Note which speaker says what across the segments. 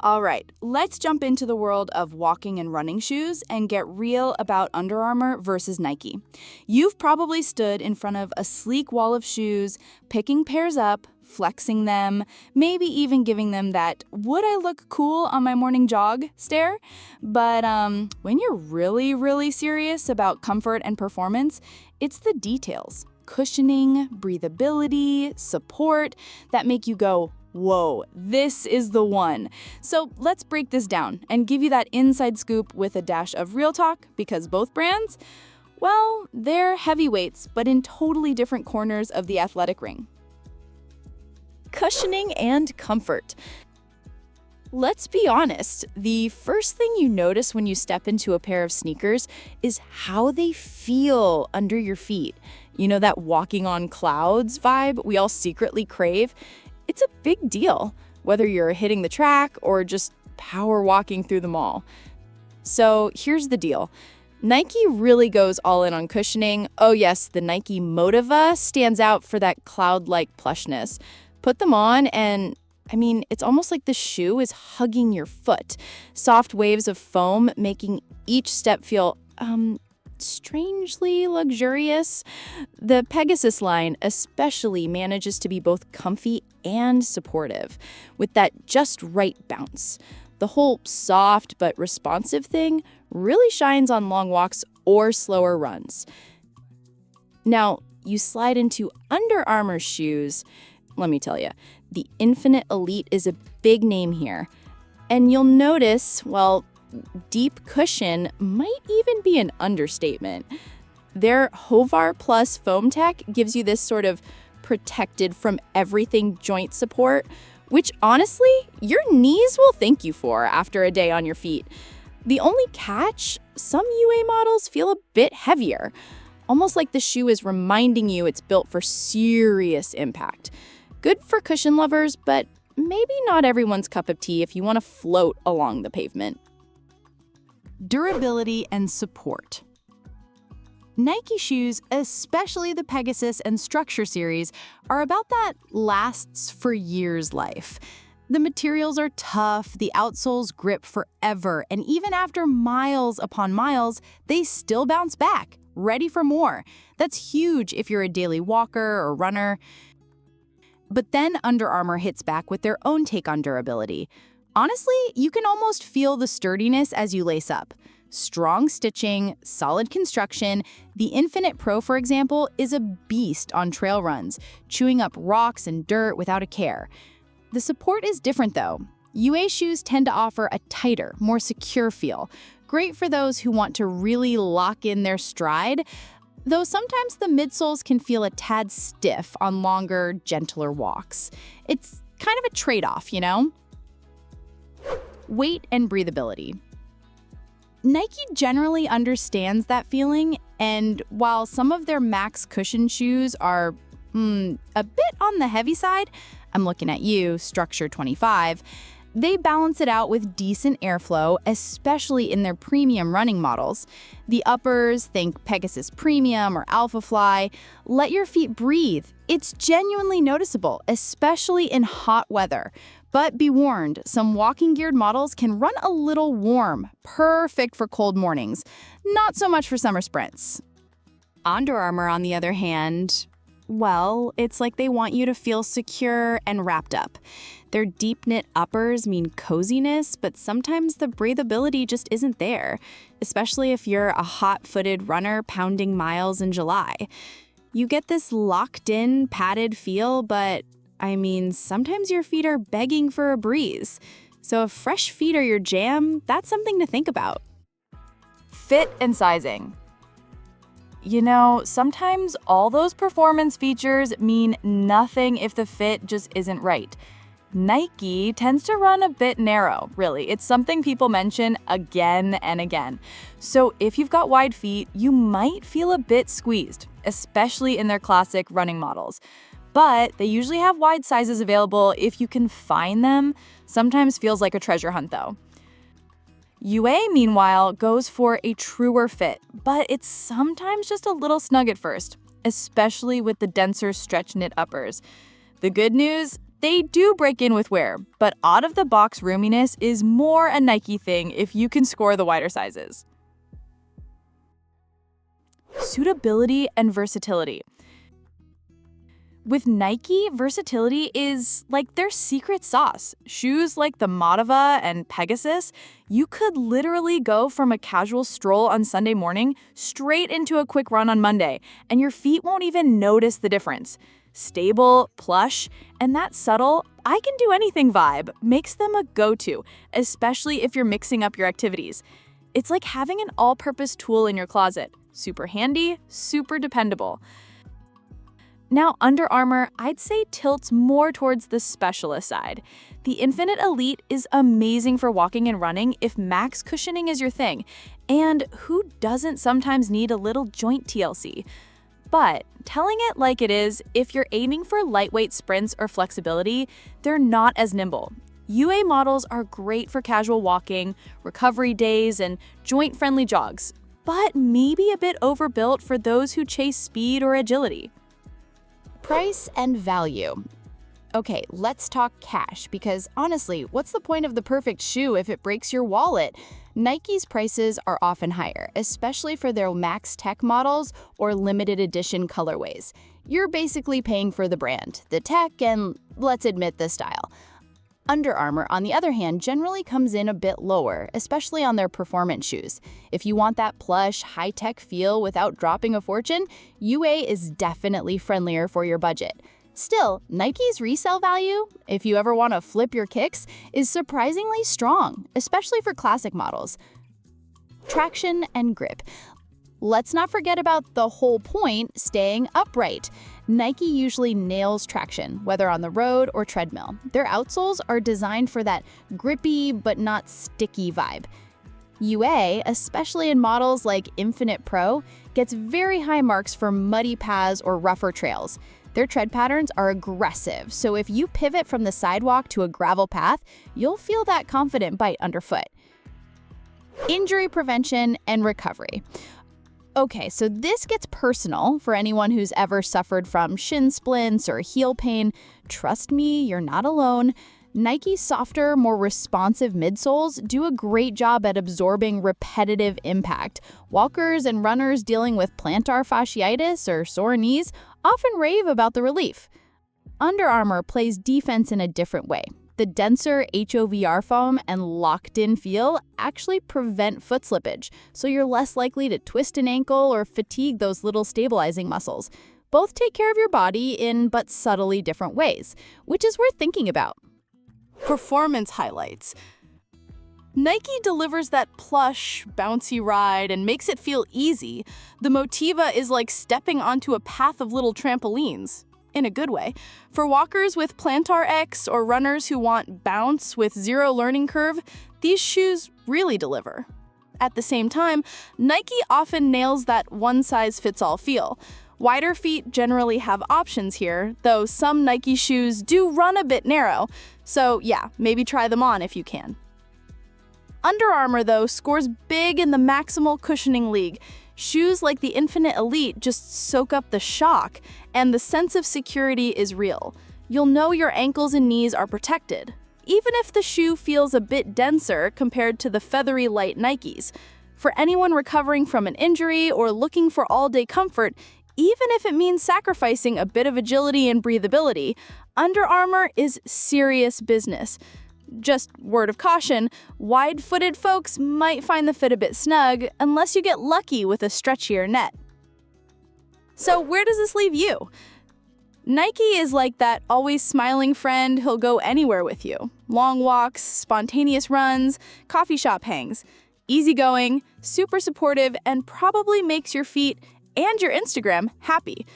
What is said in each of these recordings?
Speaker 1: All right, let's jump into the world of walking and running shoes and get real about Under Armour versus Nike. You've probably stood in front of a sleek wall of shoes, picking pairs up, flexing them, maybe even giving them that "would I look cool on my morning jog" stare. But when you're really serious about comfort and performance, it's the details, cushioning, breathability, support that make you go, whoa, this is the one. So let's break this down and give you that inside scoop with a dash of real talk, because both brands, well, they're heavyweights, but in totally different corners of the athletic ring. Cushioning and comfort. Let's be honest, the first thing you notice when you step into a pair of sneakers is how they feel under your feet. You know, that walking on clouds vibe we all secretly crave? It's a big deal, whether you're hitting the track or just power walking through the mall. So here's the deal. Nike really goes all in on cushioning. Oh yes, the Nike Motiva stands out for that cloud-like plushness. Put them on and, it's almost like the shoe is hugging your foot. Soft waves of foam making each step feel, strangely luxurious. The Pegasus line especially manages to be both comfy and supportive, with that just right bounce. The whole soft but responsive thing really shines on long walks or slower runs. Now, you slide into Under Armour shoes. Let me tell you, the Infinite Elite is a big name here. And you'll notice, well, deep cushion might even be an understatement. Their Hovar Plus foam tech gives you this sort of protected from everything joint support, which honestly, your knees will thank you for after a day on your feet. The only catch, some UA models feel a bit heavier, almost like the shoe is reminding you it's built for serious impact. Good for cushion lovers, but maybe not everyone's cup of tea if you want to float along the pavement. Durability and support. Nike shoes, especially the Pegasus and Structure series, are about that lasts for years life. The materials are tough, the outsoles grip forever, and even after miles upon miles, they still bounce back, ready for more. That's huge if you're a daily walker or runner. But then Under Armour hits back with their own take on durability. Honestly, you can almost feel the sturdiness as you lace up. Strong stitching, solid construction. The Infinite Pro, for example, is a beast on trail runs, chewing up rocks and dirt without a care. The support is different though. UA shoes tend to offer a tighter, more secure feel. Great for those who want to really lock in their stride, though sometimes the midsoles can feel a tad stiff on longer, gentler walks. It's kind of a trade-off, you know? Weight and breathability. Nike generally understands that feeling, and while some of their max cushion shoes are a bit on the heavy side, I'm looking at you, Structure 25, they balance it out with decent airflow, especially in their premium running models. The uppers, think Pegasus Premium or Alpha Fly, let your feet breathe. It's genuinely noticeable, especially in hot weather. But be warned, some walking geared models can run a little warm, perfect for cold mornings. Not so much for summer sprints. Under Armour, on the other hand, well, it's like they want you to feel secure and wrapped up. Their deep-knit uppers mean coziness, but sometimes the breathability just isn't there, especially if you're a hot-footed runner pounding miles in July. You get this locked-in, padded feel, but sometimes your feet are begging for a breeze. So if fresh feet are your jam, that's something to think about. Fit and sizing. You know, sometimes all those performance features mean nothing if the fit just isn't right. Nike tends to run a bit narrow, really. It's something people mention again and again. So if you've got wide feet, you might feel a bit squeezed, especially in their classic running models. But they usually have wide sizes available if you can find them. Sometimes feels like a treasure hunt though. UA, meanwhile, goes for a truer fit, but it's sometimes just a little snug at first, especially with the denser stretch knit uppers. The good news, They do break in with wear, but out-of-the-box roominess is more a Nike thing if you can score the wider sizes. Suitability and versatility. With Nike, versatility is like their secret sauce. Shoes like the Modava and Pegasus, you could literally go from a casual stroll on Sunday morning straight into a quick run on Monday, and your feet won't even notice the difference. Stable, plush, and that subtle, I can do anything vibe makes them a go-to, especially if you're mixing up your activities. It's like having an all-purpose tool in your closet. Super handy, super dependable. Now, Under Armour, I'd say tilts more towards the specialist side. The Infinite Elite is amazing for walking and running if max cushioning is your thing. And who doesn't sometimes need a little joint TLC? But telling it like it is, if you're aiming for lightweight sprints or flexibility, they're not as nimble. UA models are great for casual walking, recovery days, and joint-friendly jogs, but maybe a bit overbuilt for those who chase speed or agility.
Speaker 2: Price and value. Okay, let's talk cash, because honestly, what's the point of the perfect shoe if it breaks your wallet? Nike's prices are often higher, especially for their max tech models or limited edition colorways. You're basically paying for the brand, the tech, and let's admit the style. Under Armour, on the other hand, generally comes in a bit lower, especially on their performance shoes. If you want that plush, high-tech feel without dropping a fortune, UA is definitely friendlier for your budget. Still, Nike's resale value, if you ever want to flip your kicks, is surprisingly strong, especially for classic models. Traction and grip. Let's not forget about the whole point, staying upright. Nike usually nails traction, whether on the road or treadmill. Their outsoles are designed for that grippy but not sticky vibe. UA, especially in models like Infinite Pro, gets very high marks for muddy paths or rougher trails. Their tread patterns are aggressive, so if you pivot from the sidewalk to a gravel path, you'll feel that confident bite underfoot. Injury prevention and recovery. Okay, so this gets personal for anyone who's ever suffered from shin splints or heel pain. Trust me, you're not alone. Nike's softer, more responsive midsoles do a great job at absorbing repetitive impact. Walkers and runners dealing with plantar fasciitis or sore knees often rave about the relief. Under Armour plays defense in a different way. The denser HOVR foam and locked-in feel actually prevent foot slippage, so you're less likely to twist an ankle or fatigue those little stabilizing muscles. Both take care of your body in but subtly different ways, which is worth thinking about.
Speaker 1: Performance highlights. Nike delivers that plush, bouncy ride and makes it feel easy. The Motiva is like stepping onto a path of little trampolines. In a good way. For walkers with plantar X or runners who want bounce with zero learning curve, these shoes really deliver. At the same time, Nike often nails that one-size-fits-all feel. Wider feet generally have options here, though some Nike shoes do run a bit narrow, so yeah, maybe try them on if you can. Under Armour, though, scores big in the maximal cushioning league. Shoes like the Infinite Elite just soak up the shock, and the sense of security is real. You'll know your ankles and knees are protected, even if the shoe feels a bit denser compared to the feathery light Nikes. For anyone recovering from an injury or looking for all-day comfort, even if it means sacrificing a bit of agility and breathability, Under Armour is serious business. Just word of caution, wide-footed folks might find the fit a bit snug unless you get lucky with a stretchier net. So where does this leave you? Nike is like that always smiling friend who'll go anywhere with you. Long walks, spontaneous runs, coffee shop hangs. Easygoing, super supportive, and probably makes your feet and your Instagram happy.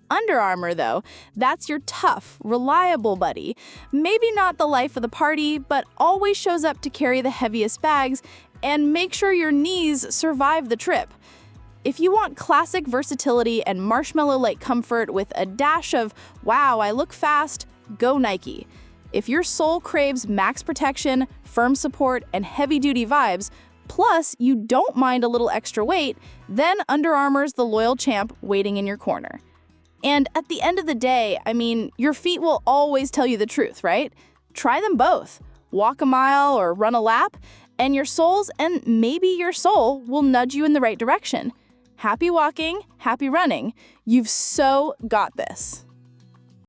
Speaker 1: Under Armour, though, that's your tough, reliable buddy. Maybe not the life of the party, but always shows up to carry the heaviest bags and make sure your knees survive the trip. If you want classic versatility and marshmallow-like comfort with a dash of, wow, I look fast, go Nike. If your soul craves max protection, firm support, and heavy-duty vibes, plus you don't mind a little extra weight, then Under Armour's the loyal champ waiting in your corner. And at the end of the day, your feet will always tell you the truth, right? Try them both. Walk a mile or run a lap, and your soles and maybe your soul will nudge you in the right direction. Happy walking, happy running. You've so got this.